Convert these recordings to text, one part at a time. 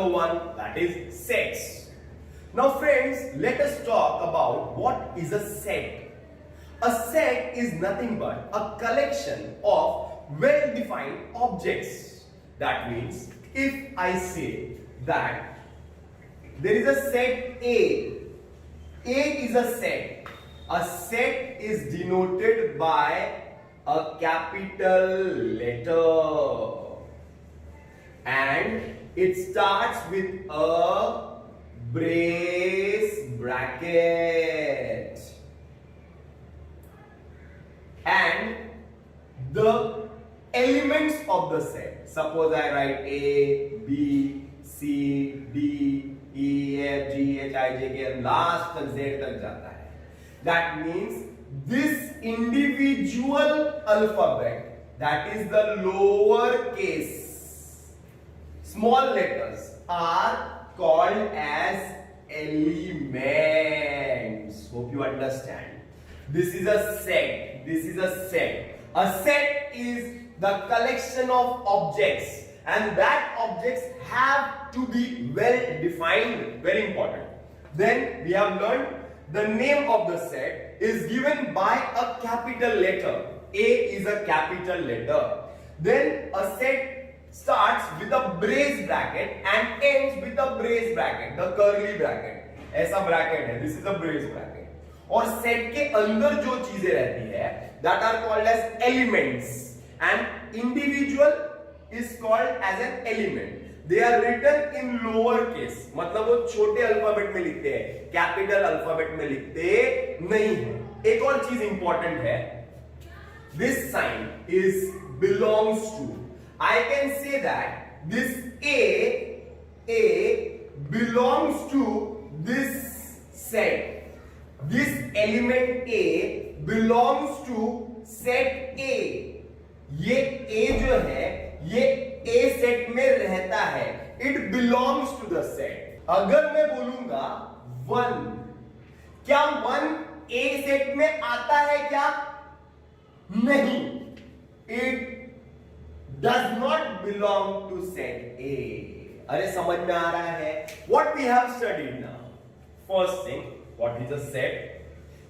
number one, that is sets. Now friends, let us talk about what is a set. A set is nothing but a collection of well-defined objects. That means if I say that there is a set A is a set. A set is denoted by a capital letter and it starts with a brace bracket and the elements of the set. Suppose I write A, B, C, D, E, F, G, H, I, J, K and last तक Z तक जाता है. That means this individual alphabet, that is the lower case, small letters, are called as elements. Hope you understand. This is a set. This is a set. A set is the collection of objects, and that objects have to be well defined. Very important. Then we have learned the name of the set is given by a capital letter. A is a capital letter. Then a set starts with a brace bracket and ends with a brace bracket, the curly bracket. ऐसा bracket है. This is a brace bracket. और set के अंदर जो चीजें रहती है that are called as elements and individual is called as an element. They are written in lower case. मतलब वो छोटे अल्फाबेट में लिखते हैं, कैपिटल अल्फाबेट में लिखते नहीं है. एक और चीज इंपॉर्टेंट है. This sign is belongs to. I can say that this A belongs to this set. This element A belongs to set A. ये A जो है ये A सेट में रहता है. It belongs to the set. अगर मैं बोलूंगा 1, क्या 1 A सेट में आता है क्या? नहीं. It does not belong to set A. अरे समझ में आ रहा है? What we have studied now. First thing, what is a set?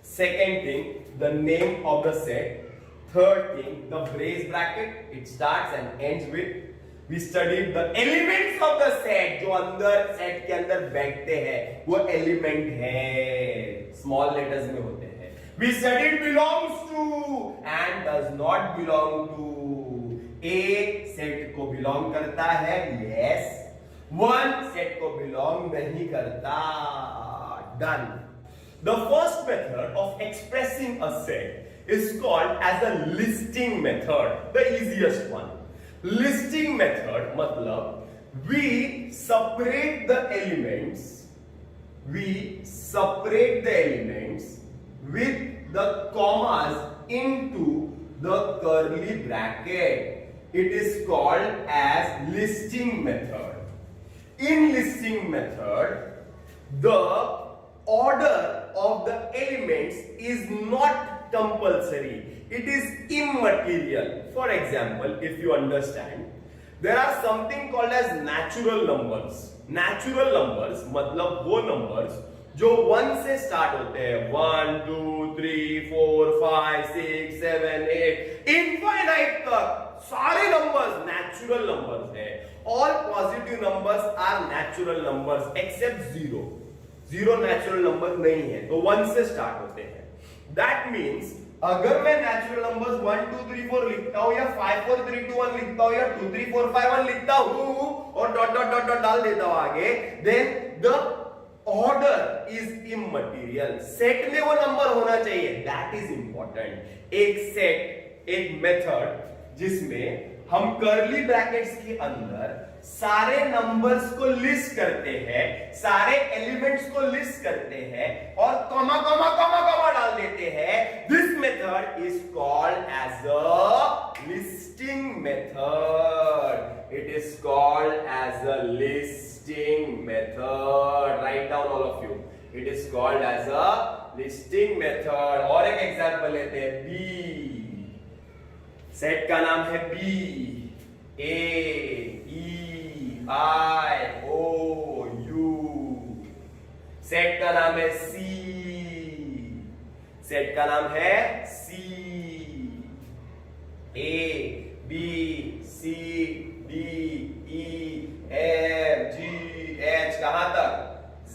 Second thing, the name of the set. Third thing, the brace bracket. It starts and ends with. We studied the elements of the set. जो अंदर set के अंदर बैठते हैं वो element है, small letters में होते हैं. We studied belongs to and does not belong to. A set को बिलोंग करता है, yes. 1 सेट को बिलोंग नहीं करता. Done. The first method of expressing a set is called as a listing method, the easiest one. Listing method मतलब we separate the elements with the commas into the curly bracket. It is called as listing method. In listing method, the order of the elements is not compulsory. It is immaterial. For example, if you understand, there are something called as natural numbers. Natural numbers मतलब वो numbers जो 1 से start होते हैं. 1, 2, 3, 4, 5, 6, 7, 8, infinite तक सारे numbers natural numbers है. All positive numbers are natural numbers except 0. 0 natural number नहीं है, तो 1 से start होते हैं. That means अगर मैं नेचुरल नंबर्स 1 2 3 4 लिखता हूं या 5 4 3 2 1 लिखता हूं या 2 3 4 5 1 लिखता हूं और डॉट डॉट डॉट डॉट डाल देता हूं आगे, then the order is immaterial. Set में वो नंबर होना चाहिए, दैट इज इंपॉर्टेंट. एक सेट, एक मेथड जिसमें हम कर्ली ब्रैकेट्स के अंदर सारे नंबर्स को लिस्ट करते हैं, सारे एलिमेंट्स को लिस्ट करते हैं और कॉमा कॉमा कॉमा कॉमा डाल देते हैं. This method is called as a listing method. It is called as a listing method. Write down all of you. It is called as a listing method. और एक example लेते हैं. B set का नाम है B. A, E, I, O, set का नाम है सी, सेट का नाम है C, A B C D E F G H, कहां तक?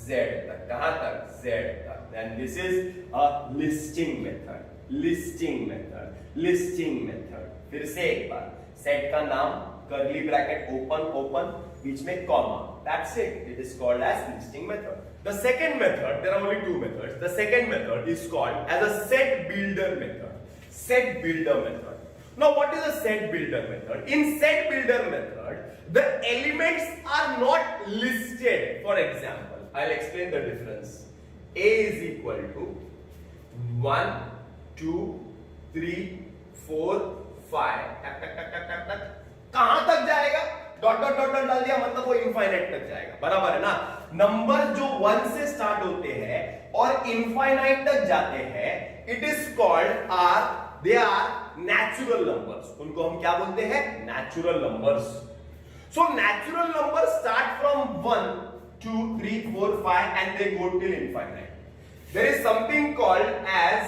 जेड तक, कहां तक? जेड तक। And this is a listing method, listing method, listing method. फिर से एक बार, सेट का नाम कर्ली ब्रैकेट ओपन ओपन, बीच में comma, that's it, it is called as listing method. The second method, there are only two methods. The second method is called as a set builder method. Set builder method. Now, what is a set builder method? In set builder method, the elements are not listed. For example, I'll explain the difference. A is equal to 1, 2, 3, 4, 5. टक टक टक टक टक टक। कहां तक जाएगा? Dot dot dot dot डाल दिया मतलब वो इनफाइनाइट तक जाएगा, बराबर है ना। नंबर जो 1 से स्टार्ट होते हैं और इनफाइनाइट तक जाते हैं, it is called are, they are natural numbers. उनको हम क्या बोलते हैं? Natural numbers. So natural number start from 1 2 3 4 5 and they go till infinite. There is something called as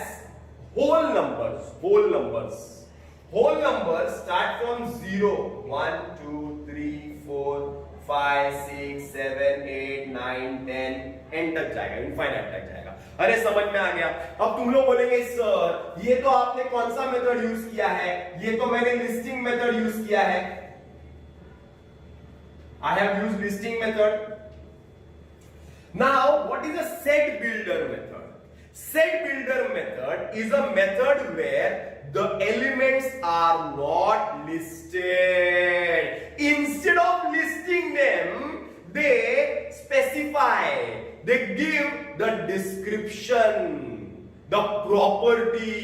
whole numbers. Whole numbers. Whole numbers start from 0, 1, 2, 3, 4, 5, 6, 7, 8, 9, 10, and तक जाएगा, infinite तक जाएगा। अरे समझ में आ गया। अब तुम लोग बोलेंगे सर ये तो आपने कौन सा मेथड यूज किया है? ये तो मैंने लिस्टिंग मेथड यूज किया है। I have used listing method. Now what is a set builder method? Set builder method is a method where the elements are not listed. Instead of listing them, they specify, they give the description, the property.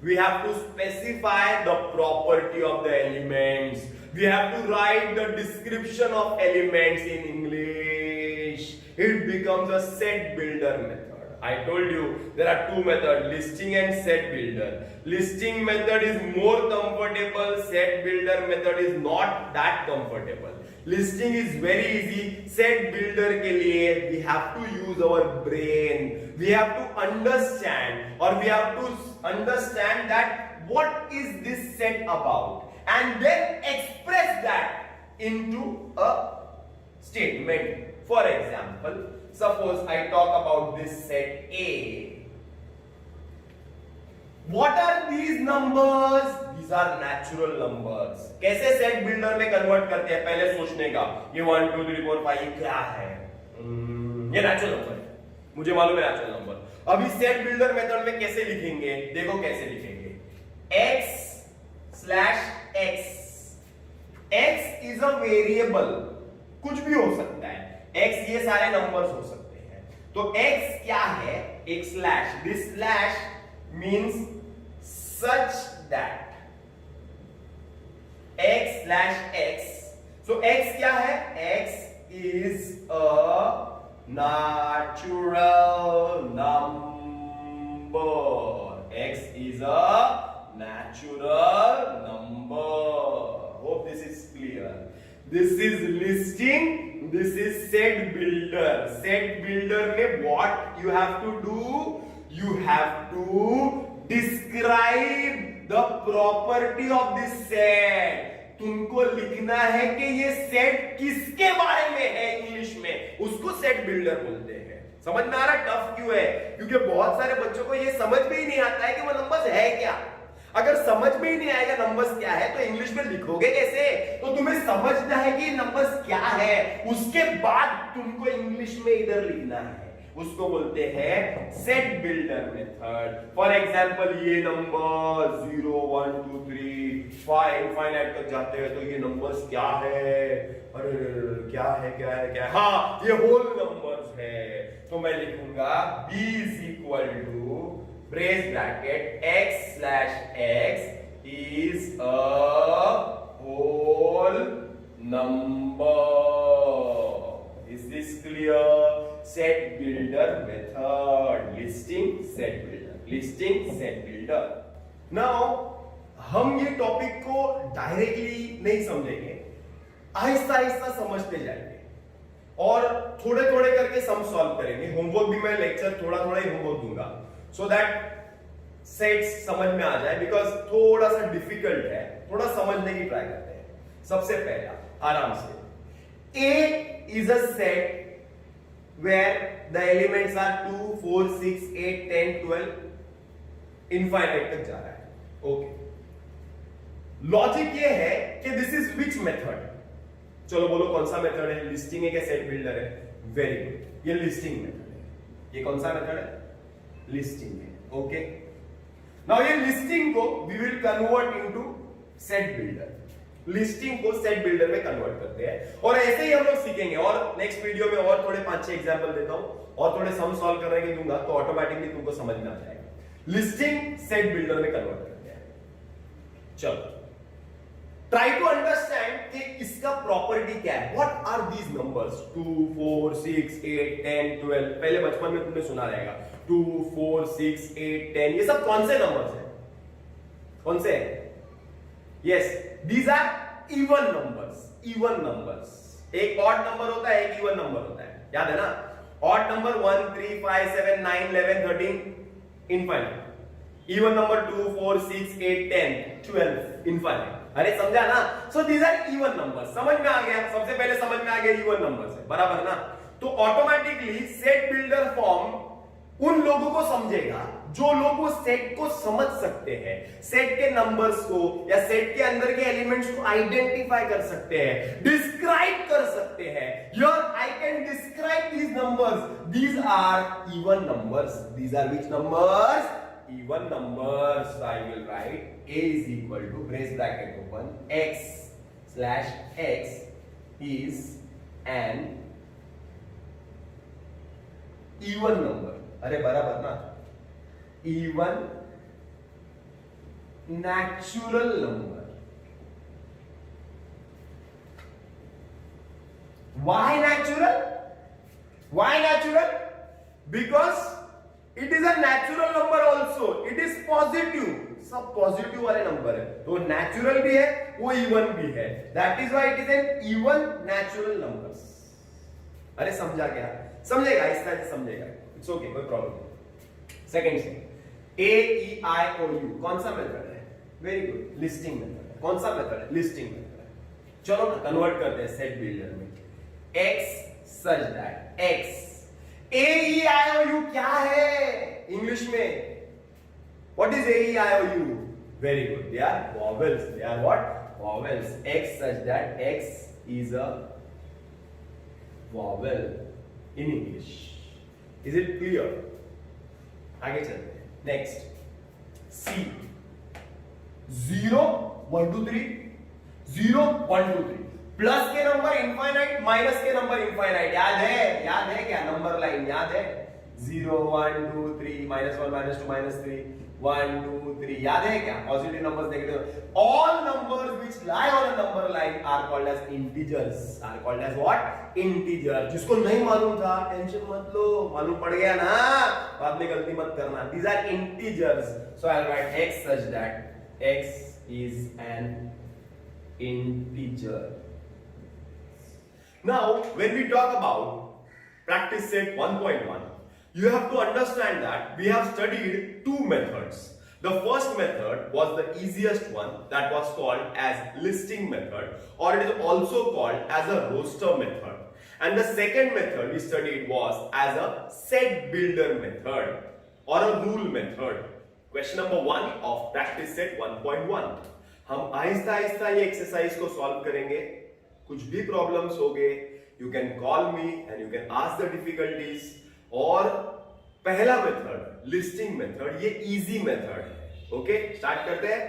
We have to specify the property of the elements. We have to write the description of elements in English. It becomes a set builder method. I told you there are two methods, listing and set builder. Listing method is more comfortable, set builder method is not that comfortable. Listing is very easy, set builder के लिए we have to use our brain. We have to understand, or we have to understand that what is this set about, and then express that into a statement. For example, suppose I talk about this set A. What are these numbers? These are natural numbers. कैसे set builder में convert करते हैं? पहले सोचने का, ये 1 2 3 4 5 ये क्या है? ये नेचुरल नंबर है, मुझे मालूम है नेचुरल नंबर। अभी सेट बिल्डर मेथड में कैसे लिखेंगे? देखो कैसे लिखेंगे, x slash x। x is a variable, कुछ भी हो सकता है। x ये सारे नंबर्स हो सकते हैं। तो x क्या है? एक slash, this slash means such that x slash x। So x क्या है? x is a natural number. X is a natural number. Hope this is clear. This is listing. This is set builder. Set builder में what you have to do? You have to describe the property of this set. तुमको लिखना है कि ये set किसके बारे में है, इंग्लिश में उसको सेट बिल्डर बोलते हैं। समझ में आ रहा है टफ क्यों है? क्योंकि बहुत सारे बच्चों को ये समझ में ही नहीं आता है कि वो नंबर्स है क्या। अगर समझ में ही नहीं आएगा नंबर्स क्या है तो इंग्लिश में लिखोगे कैसे? तो तुम्हें समझना है कि नंबर्स क्या है, उसके बाद तुमको इंग्लिश में इधर लिखना है, उसको बोलते हैं set builder method. For example ये नंबर 0 1 2 3 5 इनफाइनाइट तक जाते हैं, तो ये नंबर्स क्या है? अरे क्या है क्या है क्या है? हाँ ये होल नंबर्स है। तो मैं लिखूंगा b is equal to brace bracket x slash x is a whole number. Is this clear? Set builder method. Listing, set builder. Listing, set builder. Now, हम ये टॉपिक को डायरेक्टली नहीं समझेंगे, आहिस्ता आहिस्ता समझते जाएंगे। और थोड़े थोड़े करके सम सॉल्व करेंगे। होमवर्क भी मैं लेक्चर थोड़ा थोड़ा ही होमवर्क दूंगा सो दैट सेट्स समझ में आ जाए, बिकॉज थोड़ा सा डिफिकल्ट है, थोड़ा समझने की ट्राई करते हैं। सबसे पहला आराम से, A is a set where the elements are 2, 4, 6, 8, 10, 12 infinite तक जा रहा है। ओके, लॉजिक ये है कि दिस इज विच मेथड। चलो बोलो कौन सा मेथड है? लिस्टिंग है क्या सेट बिल्डर है? वेरी गुड, ये लिस्टिंग मेथड है। ये कौन सा मेथड है? लिस्टिंग है। ओके, नाउ ये लिस्टिंग को we will convert into set builder. Listing को सेट बिल्डर में कन्वर्ट करते हैं और ऐसे ही हम लोग सीखेंगे। और नेक्स्ट वीडियो में और थोड़े 5-6 एग्जांपल देता हूं और थोड़े सम सॉल्व करने के दूंगा, तो ऑटोमेटिकली तुमको समझ में आ जाएगा। लिस्टिंग सेट बिल्डर में कन्वर्ट करते हैं। चलो ट्राई टू अंडरस्टैंड कि इसका प्रॉपर्टी क्या है। What are these numbers? 2, 4, 6, 8, 10, 12। पहले बचपन में तुमने सुना रहेगा 2, 4, 6, 8, 10। ये सब कौन से नंबर्स हैं? कौन से? Yes, these are even numbers। even numbers, एक odd नंबर होता है, एक even नंबर होता है, याद है ना? odd number 1, 3, 5, 7, 9, 11, 13 infinite। even number 2, 4, 6, 8, 10, 12 infinite। अरे समझा ना? so these are even numbers। समझ में आ गया? सबसे पहले समझ में आ गया even numbers है, बराबर ना? तो ऑटोमेटिकली सेट बिल्डर फॉर्म उन लोगों को समझेगा जो लोग वो सेट को समझ सकते हैं, सेट के नंबर्स को या सेट के अंदर के एलिमेंट्स को आइडेंटिफाई कर सकते हैं, डिस्क्राइब कर सकते हैं। Here I can describe these numbers, these are even numbers. These are which numbers? Even numbers. I will write a is equal to brace bracket open x slash x is an even number. अरे बराबर ना? Even natural number. Why natural? Why natural? Because it is a natural number also. It is positive. सब positive वाले number है, तो natural भी है, वो इवन भी है। That is why it is an even natural numbers. अरे समझा क्या? समझेगा, इस तरह से समझेगा, इट्स ओके, कोई प्रॉब्लम नहीं। सेकंड से AEIOU कौन सा मेथड है? वेरी गुड, लिस्टिंग मेथड है। कौन सा मेथड है? लिस्टिंग मेथड है। चलो ना कन्वर्ट करते हैं सेट बिल्डर में। X such that X AEIOU क्या है इंग्लिश में? What is AEIOU? Very good, they are vowels. They are what? Vowels. X such that X is a vowel in English. Is it clear? आगे चलते हैं। Next, C 0 1 2 3 0 1 2 3। Plus के number infinite, minus के number infinite. याद है? याद है क्या? नंबर लाइन याद है? 0 1 2 3 -1 -2 -3 1 2 3। याद है क्या? Positive numbers, negative. All numbers which lie on a number line are called as integers. Are called as what? Integer. जिसको नहीं मालूम था टेंशन मत लो, मालूम पड़ गया ना, बाद में गलती मत करना। These are integers. So I will write x such that x is an integer. Now when we talk about practice set 1.1, you have to understand that we have studied two methods. The first method was the easiest one, that was called as listing method, or it is also called as a roster method. And the second method we studied was as a set builder method or a rule method. Question number 1 of practice set 1.1. हम आहिस्ता आहिस्ता ये exercise को solve करेंगे। कुछ भी problems हो गए, you can call me and you can ask the difficulties. और पहला मेथड लिस्टिंग मेथड, ये इजी मेथड है। ओके, स्टार्ट करते हैं।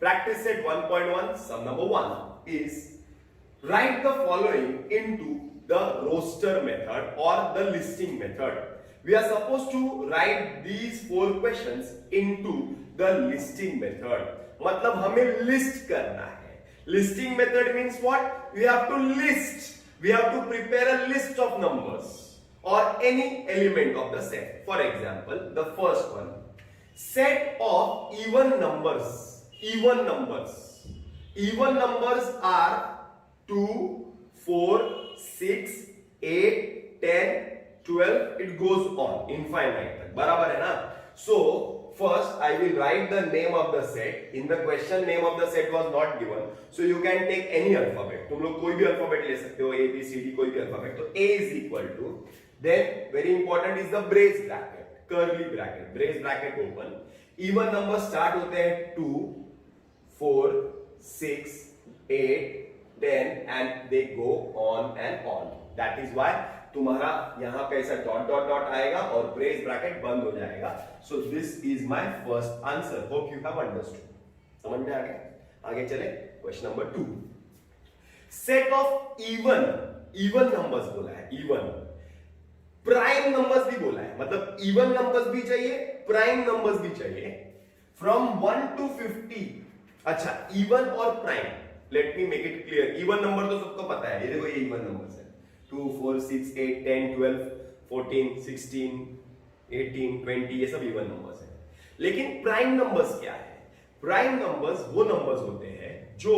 Practice set 1.1 sum number 1 is write the following into the roster method और the listing method. We are suppose to write these 4 questions into the listing method. मतलब हमें list करना है। Listing method means what? We have to list. We have to prepare a list of numbers or any element of the set. For example, the first one, set of even numbers. Even numbers. Even numbers are 2, 4, 6, 8, 10, 12, it goes on infinite तक, बराबर है ना? So first I will write the name of the set. In the question name of the set was not given, so you can take any alphabet. तुम लोग कोई भी alphabet ले सकते हो, A B C D कोई भी alphabet. तो A is equal to, then very important is the brace bracket, curly bracket, brace bracket open. Even numbers start होते हैं 2, 4, 6, 8, 10 and they go on and on. That is why तुम्हारा यहां पे ऐसा dot dot dot आएगा और brace bracket बंद हो जाएगा. So this is my first answer. Hope you have understood. समझ में आ गया? आगे चले. Question number 2. Set of even numbers बोला है. इवन प्राइम नंबर्स भी बोला है, मतलब इवन नंबर्स भी चाहिए, प्राइम नंबर्स भी चाहिए. From 1 to 50. अच्छा, इवन और prime. Let me make it clear. Even number तो सबको पता है. ये देखो, ये इवन नंबर्स है. 2, 4, 6, 8, 10, 12, 14, 16, 18, 20, ये सब इवन नंबर्स हैं. लेकिन प्राइम नंबर्स क्या है? प्राइम नंबर्स वो नंबर्स होते हैं जो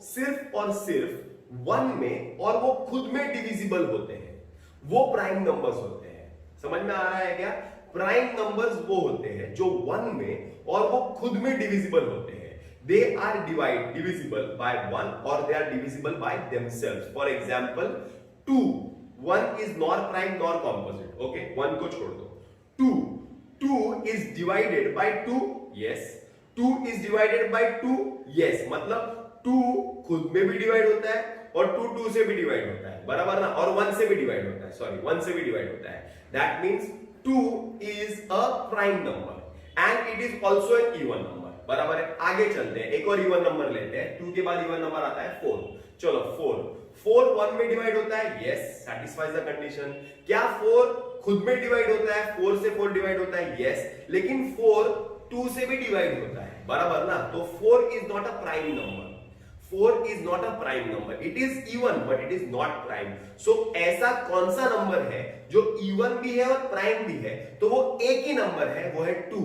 सिर्फ और सिर्फ 1 में और वो खुद में डिविजिबल होते हैं. वो प्राइम नंबर्स होते हैं. समझ में आ रहा है क्या? प्राइम नंबर्स वो होते हैं जो 1 में और वो खुद में डिविजिबल होते हैं. They are divisible by 1 or they are divisible by themselves. For example, 2. 1 is nor prime nor composite. Okay, 1 को छोड़ दो. 2 is divided by 2. Yes. 2 is divided by 2. Yes. मतलब 2 खुद में भी डिवाइड होता है और 2 से भी डिवाइड होता है, बराबर ना? और 1 से भी डिवाइड होता है. सॉरी, 1 से भी डिवाइड होता है. That means 2 is a prime number and it is also an even number. बराबर है. आगे चलते हैं. एक और इवन नंबर लेते हैं. 2 के बाद इवन नंबर आता है 4. चलो, 4 1 में डिवाइड होता है. Yes, satisfies the condition. क्या 4 खुद में डिवाइड होता है? 4 से 4 डिवाइड होता है. यस, लेकिन 4 2 से भी डिवाइड होता है, बराबर ना? तो 4 is not a prime number. 4 is not a prime number. It is even but it is not prime. So ऐसा कौन सा नंबर है जो इवन भी है और प्राइम भी है? तो वो एक ही नंबर है, वो है 2.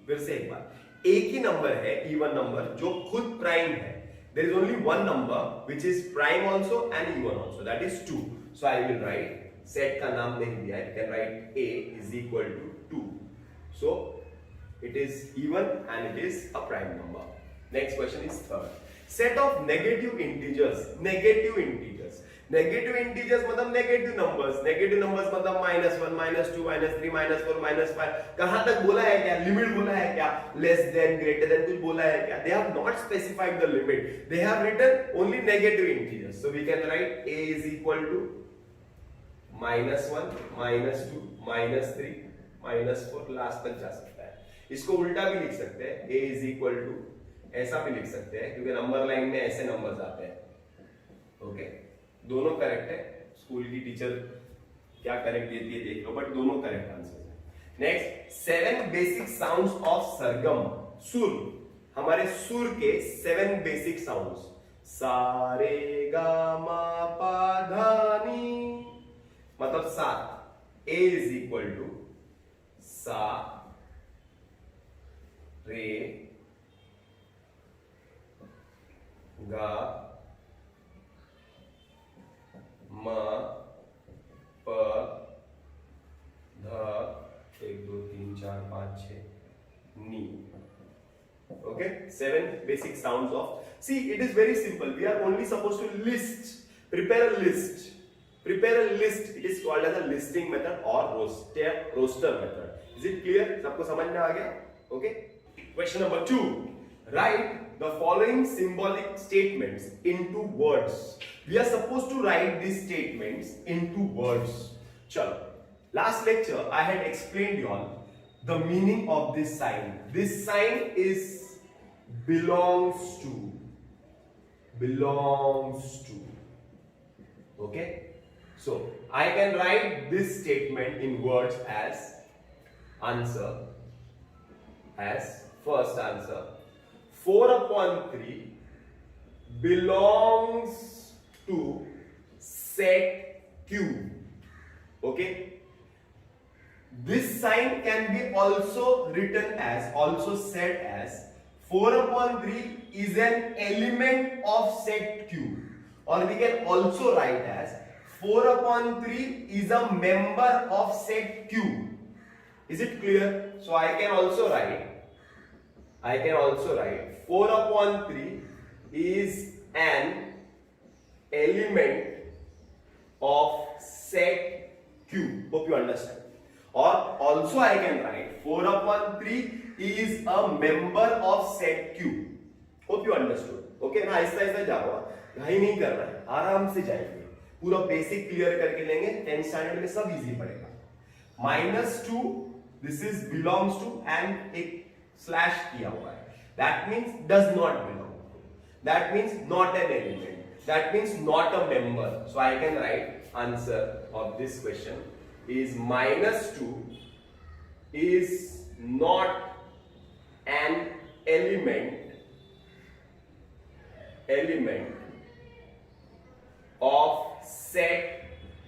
फिर से एक बार, एक ही नंबर है, इवन नंबर, जो खुद प्राइम है. There is only one number which is prime also and even also, that is 2. So I will write, set का नाम नहीं दिया है, you can write A is equal to 2. So it is even and it is a prime number. Next question is third. Set of negative integers. Negative integers मतलब negative numbers. Negative numbers मतलब -1, -2, -3, -4, -5. कहां तक बोला है क्या? Limit बोला है क्या? लेस देन, ग्रेटर देन कुछ बोला है क्या? They have not specified the limit. They have written only negative integers. So we can write a is equal to -1, -2, -3, -4, last तक जा सकता है. इसको उल्टा भी लिख सकते हैं. a is equal to ऐसा भी लिख सकते हैं, क्योंकि नंबर लाइन में ऐसे नंबर्स आते हैं. ओके, दोनों करेक्ट है. स्कूल की टीचर क्या करेक्ट देती है देख लो, बट दोनों करेक्ट आंसर है. नेक्स्ट, 7 बेसिक साउंड्स ऑफ सरगम. सुर, हमारे सुर के 7 बेसिक साउंड्स. सा रे गा मा पा धा नी, मतलब 7. A is equal to सा रे गा म प ध 1 2 3 4 5 6 नी. Okay, 7 basic sounds of. See, it is very simple. We are only supposed to list, prepare a list. Prepare a list. It is called as a listing method or roster method. Is it clear? सबको समझ में आ गया? Okay. Question number 2. Write the following symbolic statements into words. We are supposed to write these statements into words. Chalo. Last lecture I had explained you all the meaning of this sign. This sign is belongs to. Okay. So I can write this statement in words as answer. As first answer. 4/3 belongs to set Q. Okay. This sign can be also written as, also said as 4/3 is an element of set Q, or we can also write as 4 upon 3 is a member of set Q. Is it clear? So I can also write 4 upon 3 is an element of set Q. Hope you understand. Or also I can write 4 upon 3 is a member of set Q. Hope you understood. Okay ना, ऐसा ऐसा जाओ, घाई नहीं करना है, आराम से जाएंगे, पूरा बेसिक क्लियर करके लेंगे, 10th स्टैंडर्ड में सब इजी पड़ेगा. -2 this is belongs to and एक स्लैश किया हुआ है, that means does not belong, that means not an element, that means not a member. So I can write answer of this question is -2 is not an element of set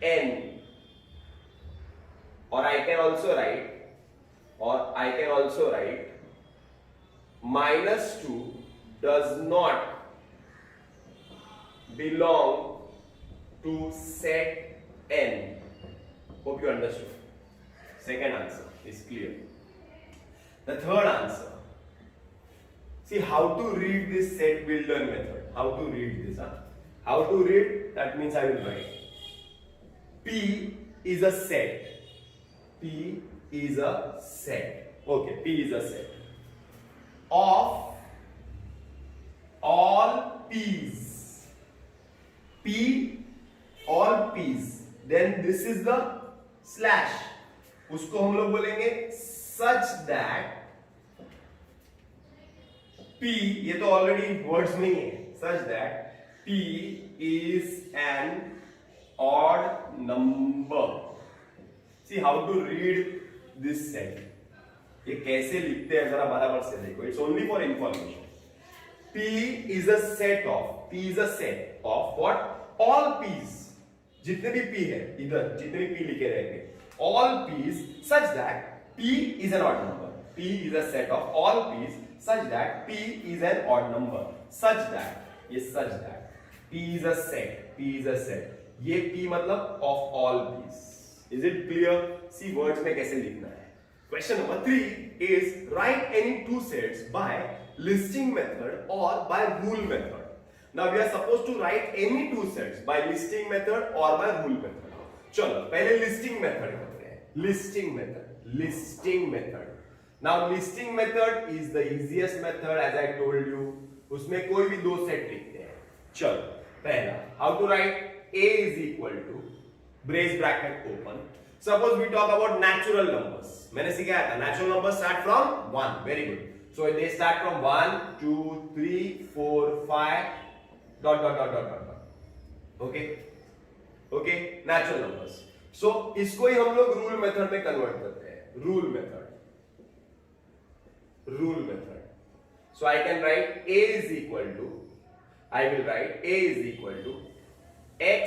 n. Or I can also write -2 does not belong to set n. Hope you understood. Second answer is clear. The third answer. See how to read this set builder method. How to read this? How to read? That means I will write. P is a set. P is a set. Okay, P is a set of all P's. P, all P's. Then this is the slash, उसको हम लोग बोलेंगे सच that P, ये तो already words में ही है, such that P is an odd number. See how to read this set. ये कैसे लिखते हैं जरा बराबर से देखो, it's only for information. P is a set of what? All P's. जितने भी P है, इधर जितने भी P लिखे रहेंगे, all P's such that P is an odd number. P is a set of all P's such that P is an odd number. Such that P is a set. ये P मतलब of all P's. Is it clear? See words में कैसे लिखना है. Question number 3 is write any two sets by listing method or by rule method. Now we are supposed to write any two sets by listing method or by rule method. चलो पहले listing method करते हैं. Listing method. Now listing method is the easiest method as I told you. उसमें कोई भी दो set लिखते हैं. चलो पहला how to write A is equal to brace bracket open. Suppose we talk about natural numbers. मैंने सिखाया था natural numbers start from 1. Very good. So they start from 1, 2, 3, 4, 5. Dot. Okay, natural numbers. So इसको ही हम लोग rule method में convert करते हैं. Rule method. So I can write A is equal to x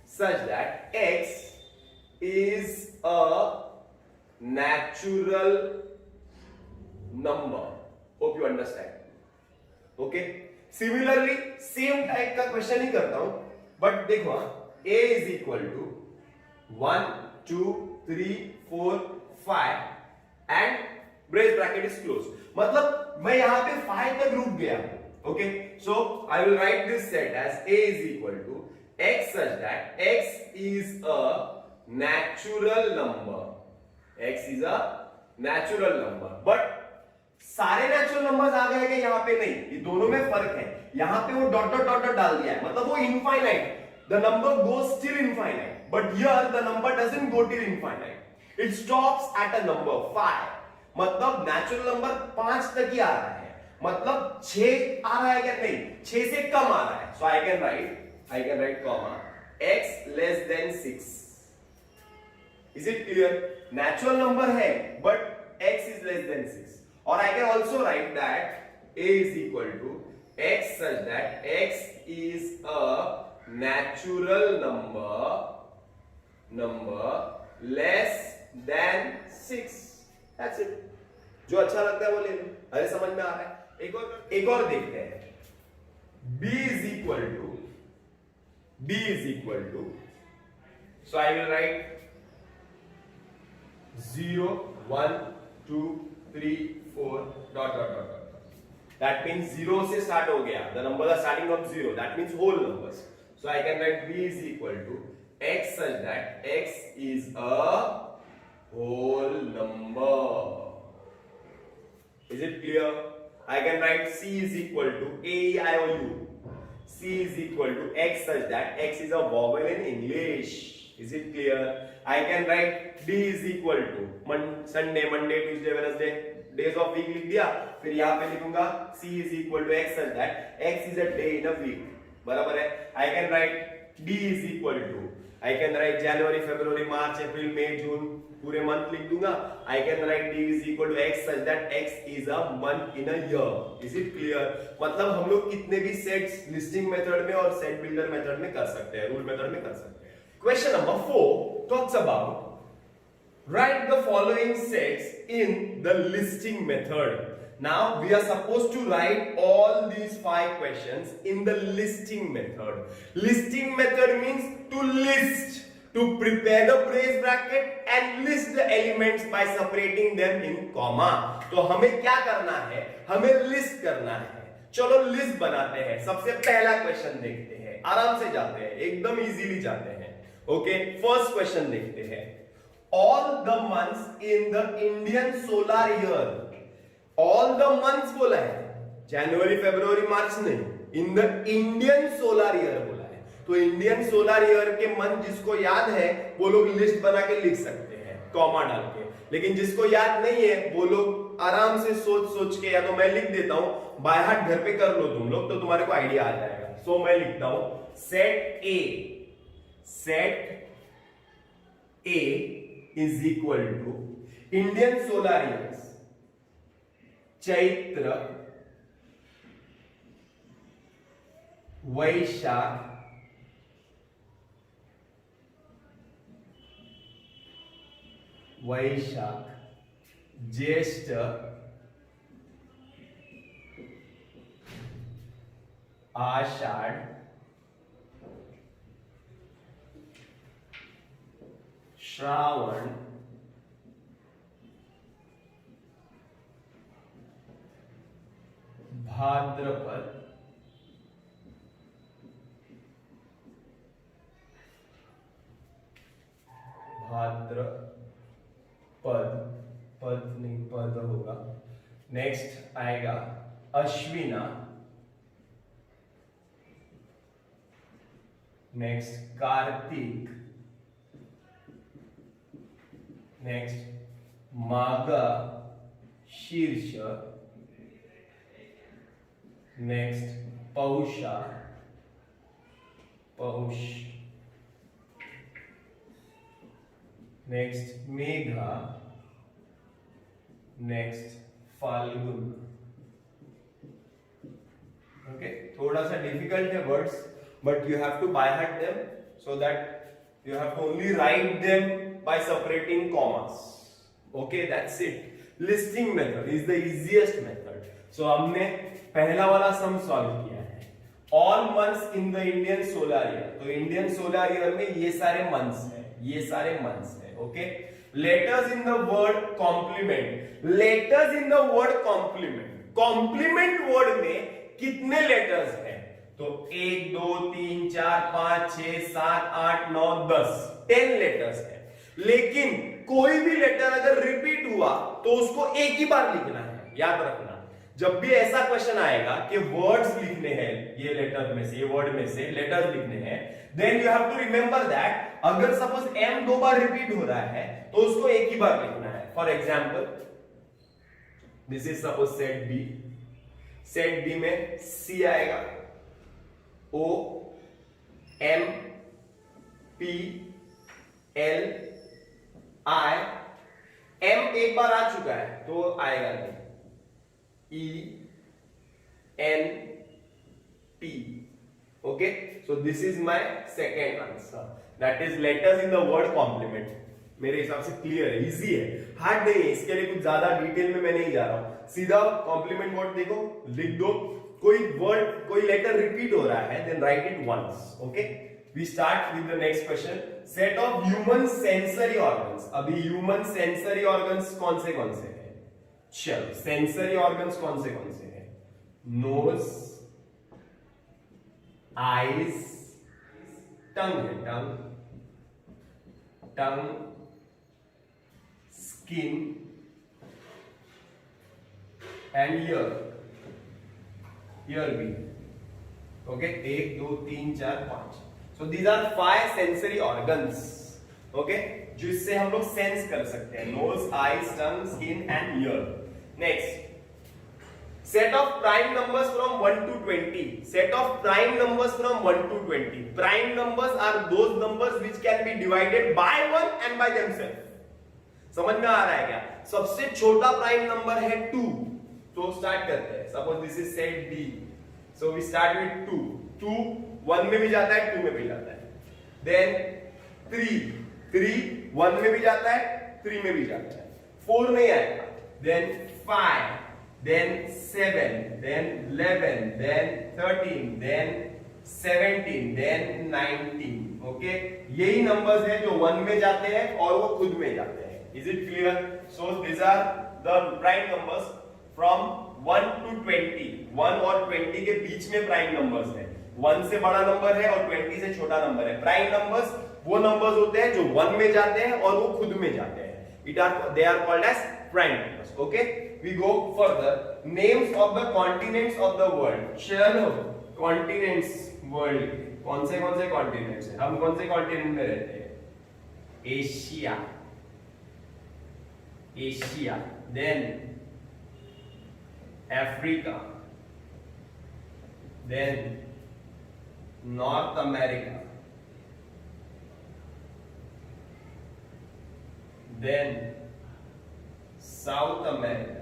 such that x is a natural number. Hope you understand. Okay. Similarly same type का question ही करता हूं, but देखो A is equal to 1, 2, 3, 4, 5 and brace bracket is close. मतलब मैं यहां पे 5 तक रुक गया. Okay, so I will write this set as A is equal to x such that x is a natural number. But सारे natural numbers आ गए कि यहाँ पे नहीं, ये दोनों में फर्क है. यहाँ पे वो डॉट डाल दिया है, मतलब वो infinite, the number goes till infinite, but here the number doesn't go till infinite, it stops at a number 5. मतलब नेचुरल नंबर 5 तक ही आ रहा है, मतलब 6 आ रहा है क्या? नहीं, 6 से कम आ रहा है. So I can write comma x less than 6. Is it clear? Natural number है but x is less than 6. Or I can also write that A is equal to x such that x is a natural number less than 6. That's it. जो अच्छा लगता है वो ले लो. अरे समझ में आ रहा है? एक और देखते हैं. B is equal to So I will write 0, 1, 2, 3, 4 dot dot dot dot. That means 0 से start हो गया. The numbers are starting from 0. That means whole numbers. So I can write b is equal to x such that x is a whole number. Is it clear? I can write c is equal to a, e, I, o, u. C is equal to x such that x is a vowel in English. Is it clear? I can write d is equal to Sunday, Monday, Tuesday, Wednesday, days of week लिख दिया. फिर यहाँ पे लिखूंगा c is equal to x such that x is a day in a week. बराबर है. I can write d is equal to, I can write January, February, March, April, May, June, पूरे month लिख दूंगा. I can write d is equal to x such that x is a month in a year. Is it clear? मतलब हम लोग कितने भी sets listing method में और सेट बिल्डर मेथड में कर सकते हैं, रूल मेथड में कर सकते हैं. Question number 4 talks about write the following sets in the listing method. Now we are supposed to write all these 5 questions in the listing method. Listing method means to list, to prepare the brace bracket and list the elements by separating them in comma. तो हमें क्या करना है? हमें list करना है. चलो list बनाते हैं. सबसे पहला क्वेश्चन देखते हैं. आराम से जाते हैं, एकदम इजीली जाते हैं. ओके, फर्स्ट क्वेश्चन देखते हैं. All the months in the Indian solar year. All the months बोला है, जनवरी, फरवरी, मार्च नहीं. इन द इंडियन सोलर ईयर बोला है. तो इंडियन सोलर ईयर के मंथ जिसको याद है वो लोग लिस्ट बना के लिख सकते हैं कॉमा डाल के. लेकिन जिसको याद नहीं है वो लोग आराम से सोच सोच के, या तो मैं लिख देता हूं, बाय हार्ट घर पे कर लो तुम लोग, तो तुम्हारे को आइडिया आ जाएगा. सो मैं लिखता हूं set A is equal to Indian solar years Chaitra, Vaishakh, Jyeshtha, Ashadh, Shravan, भाद्रपद, पद नहीं, पद होगा. नेक्स्ट आएगा अश्विना, next Kartik, next Magha, Shirsh, next Pausha, next Megha, next Phalgun. Okay, थोड़ा सा डिफिकल्ट है words, but you have to by heart them so that you have to only write them by separating commas. Okay, that's it. Listing method is the easiest method. So हमने पहला वाला sum solve किया है. All months in the Indian solar year. तो Indian solar year में ये सारे months हैं, okay. Letters in the word complement. Letters in the word complement. Complement word में कितने लेटर्स हैं? तो 1 2 3 4 5 6 7 8 9 10 10 लेटर्स हैं. लेकिन कोई भी लेटर अगर रिपीट हुआ तो उसको एक ही बार लिखना है. याद रखना, जब भी ऐसा क्वेश्चन आएगा कि वर्ड्स लिखने हैं, ये लेटर में से, ये वर्ड में से लेटर्स लिखने हैं, then you have to remember that अगर सपोज एम 2 बार रिपीट हो रहा है तो उसको एक ही बार लिखना है. For example, this is suppose set B. Set B में सी आएगा, O M P L I. M एक बार आ चुका है तो आएगा नहीं. E N T. Okay, so this is my second answer. That is letters in the word complement. मेरे हिसाब से क्लियर है, इजी है, हार्ड नहीं है. इसके लिए कुछ ज्यादा डिटेल में मैं नहीं जा रहा हूं. सीधा कॉम्प्लीमेंट वर्ड देखो, लिख दो. कोई वर्ड, कोई लेटर रिपीट हो रहा है, then write it once. Okay, We start with the next question. Set of human sensory organs. अभी human sensory organs कौन से हैं? चलो sensory organs कौन से हैं? Nose, eyes, tongue है, tongue, skin and ear भी. Okay, 1 2 3 4 5. So these are 5 sensory organs. Okay, जिससे हम लोग सेंस कर सकते हैं. Nose, eyes, tongue, skin and ear. Next, set of prime numbers from 1 to 20. Set of prime numbers from 1 to 20. Prime numbers are those numbers which can be divided by 1 and by themselves. समझ में आ रहा है क्या? सबसे छोटा prime number है 2. तो start करते हैं. Suppose this is set B. So we start with 2. 2 1 में भी जाता है, 2 में भी जाता है. Then 3 1 में भी जाता है, 3 में भी जाता है. 4 नहीं आएगा. Then 5, then 7, then 11, then 13, then 17, then 19. Okay? यही नंबर्स हैं जो 1 में जाते हैं और वो खुद में जाते हैं. Is it clear? So these are the prime numbers from 1 to 20. 1 और 20 के बीच में प्राइम नंबर्स हैं. 1 से बड़ा नंबर है और 20 से छोटा नंबर है. प्राइम नंबर्स वो नंबर्स होते हैं जो 1 में जाते हैं और वो खुद में जाते हैं. They are called as prime numbers. Okay? We go further. Names of the continents of the world. चलो continents world. कौन से continents हैं? हम कौन से continent में रहते हैं? Asia. Then Africa. Then North America. Then South America.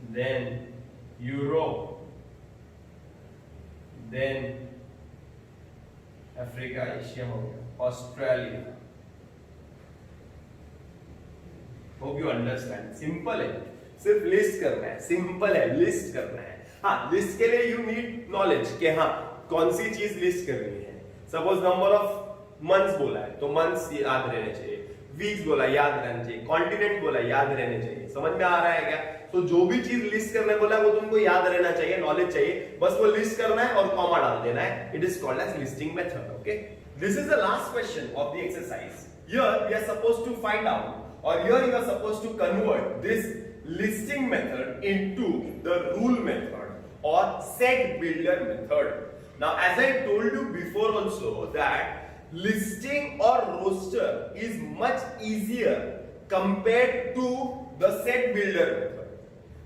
Then Europe. Then Africa, Asia हो गया. Australia. Hope you understand. Simple है. सिर्फ लिस्ट करना है. सिंपल है, लिस्ट करना है. हाँ, लिस्ट के लिए यू नीड नॉलेज कि हाँ कौन सी चीज लिस्ट करनी है. सपोज नंबर ऑफ मंथ्स बोला है तो मंथ्स याद रहने चाहिए. वीक्स बोला याद रहना चाहिए. कॉन्टिनेंट बोला याद रहने चाहिए. समझ में आ रहा है क्या? तो जो भी चीज लिस्ट करने बोला है वो तुमको याद रहना चाहिए, नॉलेज चाहिए. बस वो लिस्ट करना है और कॉमा डाल देना है. It is called as listing method. Okay, this is the last question of the exercise. Here we are supposed to find out, or here you are supposed to convert this listing method into the rule method or set builder method. Now, as I told you before also that listing or roster is much easier compared to the set builder method.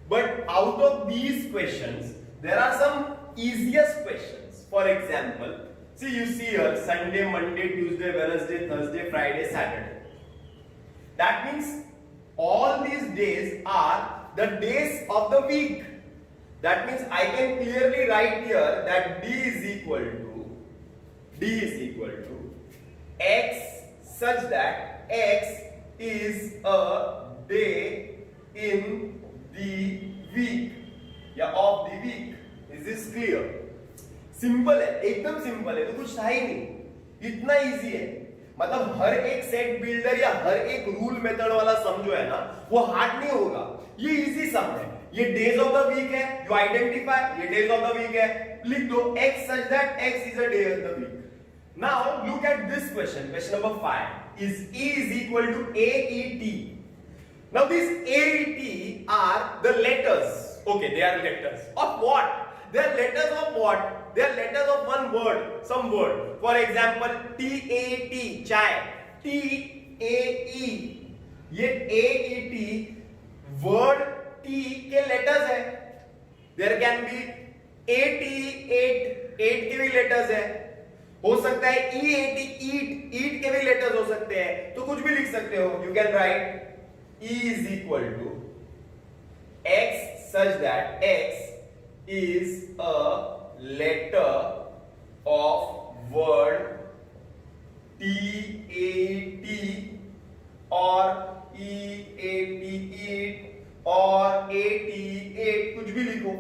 But out of these questions, there are some easiest questions. For example, see you see here Sunday, Monday, Tuesday, Wednesday, Thursday, Friday, Saturday. That means all these days are the days of the week. That means I can clearly write here that D is equal to X such that X is a day in the week या of the week. Is this clear? Simple है, एकदम simple है. तो कुछ था ही नहीं, इतना easy है. मतलब हर एक सेट बिल्डर या हर एक रूल मेथड वाला सम जो है ना वो हार्ड नहीं होगा. ये इजी सम है. ये डेज ऑफ द वीक है. यू आइडेंटिफाई ये डेज ऑफ द वीक है, लिख दो x such that x is a day of the week. Now look at this question. Question number 5 is E is equal to AET. Now these AET are the letters. Okay, they are letters of what? They are letters of what? They are letters of one word, some word. For example, TAT, chai. TAE, ये AET word T के letters है. There can be AT, 8 के भी letters है. हो सकता है EAT, eat के भी letters हो सकते हैं. तो कुछ भी लिख सकते हो. You can write E is equal to X such that X is a letter of word TAT or EAT, eat or AT, 8 कुछ भी लिखो.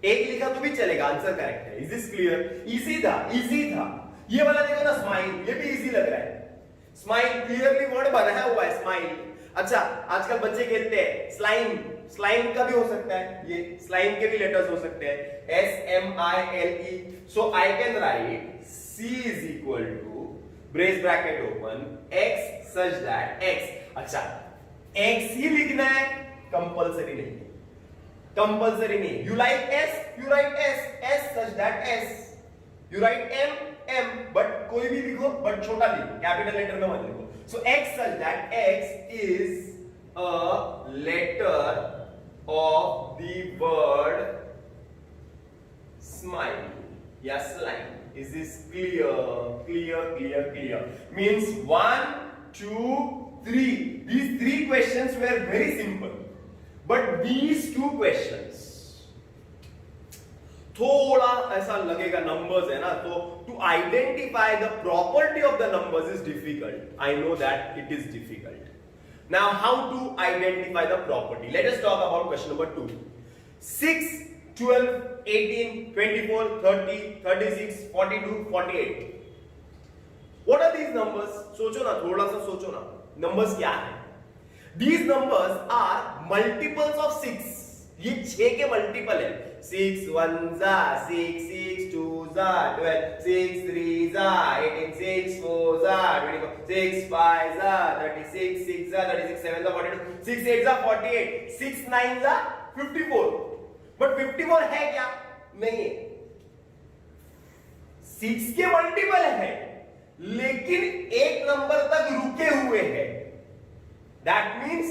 एक लिखा तो भी चलेगा, आंसर करेक्ट है। Is this clear? इजी था, इजी था। ये वाला देखो ना स्माइल, ये भी इजी लग रहा है। स्माइल क्लियरली वर्ड बनाया हुआ है स्माइल। अच्छा आजकल बच्चे कहते हैं स्लाइम, स्लाइम का भी हो सकता है, ये स्लाइम के भी लेटर्स हो सकते हैं, SMILE। So I can right C is equal to brace bracket open X such that X। अच्छा X ही लिखना है, कंपलसरी नहीं, कंपलसरी नहीं। You like S, you right S such that S। You right M, but कोई भी लिखो, but छोटा लिखो, कैपिटल लेटर में मत लिखो। सो X such that X is a letter of the word smile या slime। Is this clear? Clear. Means 1, 2, 3. These 3 questions were very simple, but these 2 questions थोड़ा ऐसा लगेगा, नंबर्स है ना, तो to identify the property of the numbers is difficult. I know that it is difficult. Now how to identify the property? Let us talk about question number 2. 6, 12, 18, 24, 30, 36, 42, 48. What are these numbers? सोचो ना, थोड़ा सा सोचो ना, numbers क्या है? These numbers are multiples of 6. ये 6 के मल्टीपल है। 6 1 जा 6, 6 2 जा 12, 6 3 जा 18, 6 4 जा 24, 6 5 जा 36, 6 जा 36, 7 जा 42, 6 8 जा 48, 6 9 जा 54। बट 54 है क्या? नहीं है। 6 के मल्टीपल है, लेकिन एक नंबर तक रुके हुए हैं। That means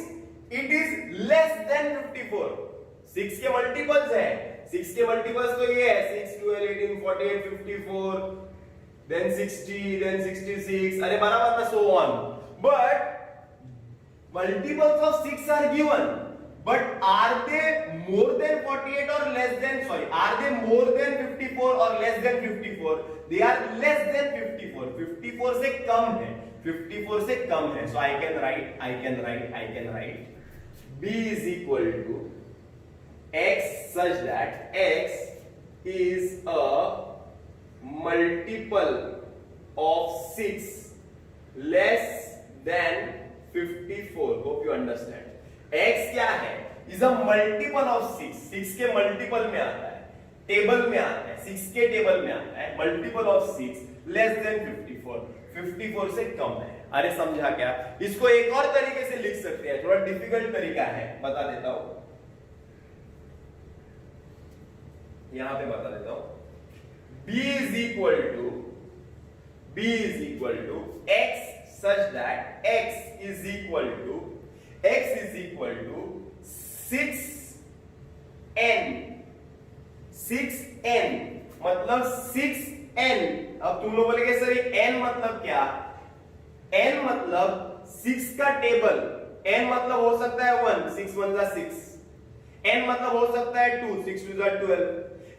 it is less then 54। 6 के मल्टीपल्स है, 6 के मल्टीपल्स तो ये है 6 12 18 48 54 देन 60 देन 66, अरे बराबर ना, so on. But multiples of 6 are given, but are they more than 48 or less than, sorry, are they more than 54 or less than 54? They are less than 54। 54 से कम है, 54 से कम है। So I can write B is equal to X such that X is a multiple of 6 less than 54। Hope you understand। X क्या है? Is a multiple of 6। 6 के multiple में आता है, टेबल में आता है, 6 के टेबल में आता है, मल्टीपल ऑफ 6 लेस देन 54। 54 से कम है। अरे समझा क्या? इसको एक और तरीके से लिख सकते हैं, थोड़ा डिफिकल्ट तरीका है, बता देता हूं, यहां पे बता देता हूं। B is equal to X such that X is equal to 6n मतलब 6n। अब तुम लोग बोलेंगे सर ये n मतलब क्या? n मतलब 6 का टेबल, n मतलब हो सकता है 1, 6 1 जा 6, n मतलब हो सकता है 2, 6 2 जा 12,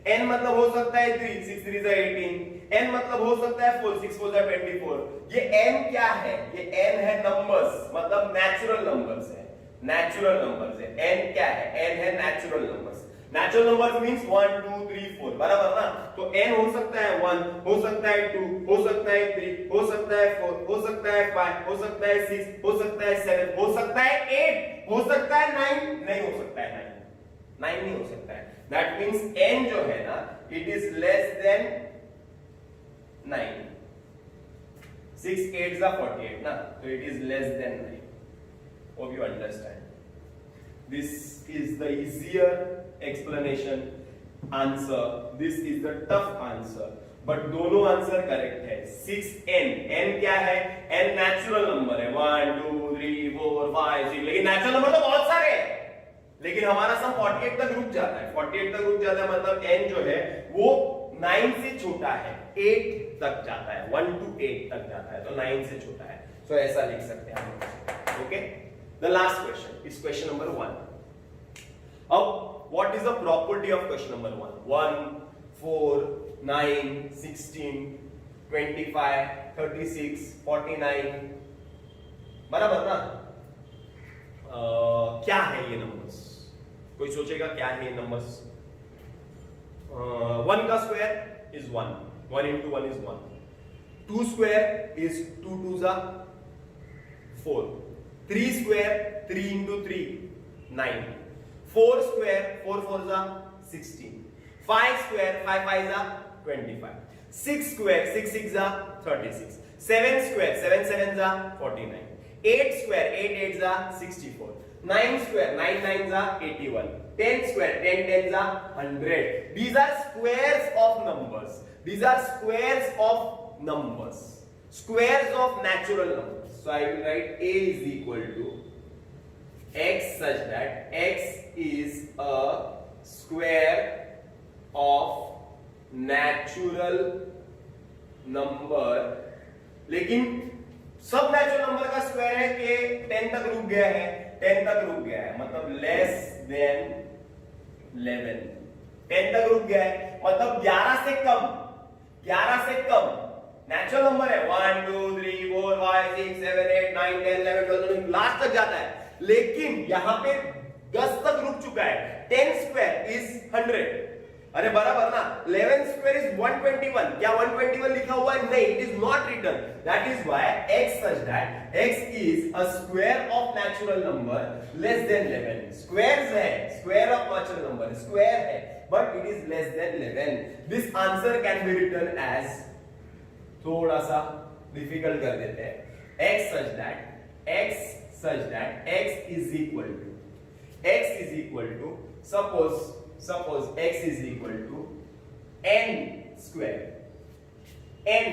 n मतलब हो सकता है 3, 6 3 जा 18, n मतलब हो सकता है 4, 6 4 जा 24। ये n क्या है? ये n है नंबर्स, मतलब नेचुरल नंबर्स है, नेचुरल नंबर्स है। n क्या है? n है natural numbers. Natural numbers means 1 2 3 4, बराबर ना? तो n हो सकता है 1, हो सकता है 2, हो सकता है 3, हो सकता है 4, हो सकता है 5, हो सकता है 6, हो सकता है 7, हो सकता है 8, हो सकता है 9, नहीं हो सकता है 9 नहीं हो सकता है। दैट मींस n जो है ना, इट इज लेस देन 9। 6 8 जा 48 ना, तो it is less then 9। Hope you understand. This is the easier explanation answer, this is the tough answer, but दोनों आंसर करेक्ट है। 6n, n क्या है? n नेचुरल नंबर है, 1 2 3 4 5 6, लेकिन नेचुरल नंबर तो बहुत सारे हैं, लेकिन हमारा सम 48 तक रुक जाता है। 48 तक रुक जाता है मतलब n जो है वो 9 से छोटा है, 8 तक जाता है, 1 to 8 तक जाता है, तो 9 से छोटा है। तो ऐसा लिख सकते हैं हम। Okay, the last question is question number 1। अब what is the property of question number 1? 1 4 9 16 25 36 49, बराबर ना? क्या है ये नंबर्स? कोई सोचेगा क्या है ये नंबर्स? 1 का square is 1, 1 into 1 is 1, 2 square is 2 2s are 4, 3 square 3 into 3 9, 4 square 4 4s are 16, 5 square 5 5s are 25, 6 square 6 6s are 36, 7 square 7 7s are 49, 8 square 8 8s are 64, 9 square 9 9s are 81, 10 square 10 10s are 100. These are squares of numbers. These are squares of numbers. Squares of natural numbers. So I will write A is equal to x such that x is a square of natural number. लेकिन सब natural number का square है कि 10 तक रुक गया है, 10 तक रुक गया है मतलब लेस देन 11, 10 तक रुक गया है मतलब 11 से कम, 11 से कम नेचुरल नंबर है 1 2 3 4 5 6 7 8 9 10 11 12 लास्ट तक जाता है, लेकिन यहां पे 10 तक रुक चुका है। 10 स्क्वायर इज 100, अरे बराबर ना, 11 स्क्वायर इज 121, क्या 121 लिखा हुआ है? नहीं, it is not written. That is why x such that x is a square of natural number less than 11। Squares है, square of natural number square है, but it is less than 11। This answer can be written as, थोड़ा सा difficult कर देते हैं, x such that x is equal to suppose x is equal to n square, n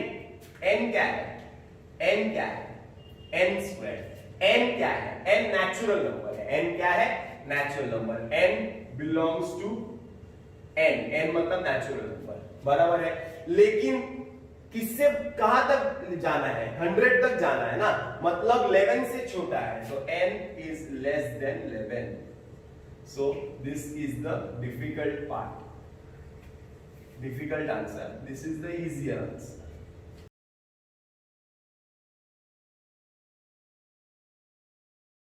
क्या है, n square, n क्या है, n नेचुरल नंबर है, n क्या है, natural number, n belongs to n मतलब नेचुरल नंबर, बराबर है। लेकिन किससे कहां तक जाना है, 100 तक जाना है ना, मतलब 11 से छोटा है, so n is less than 11। So this is the difficult part, difficult answer, this is the easier answer।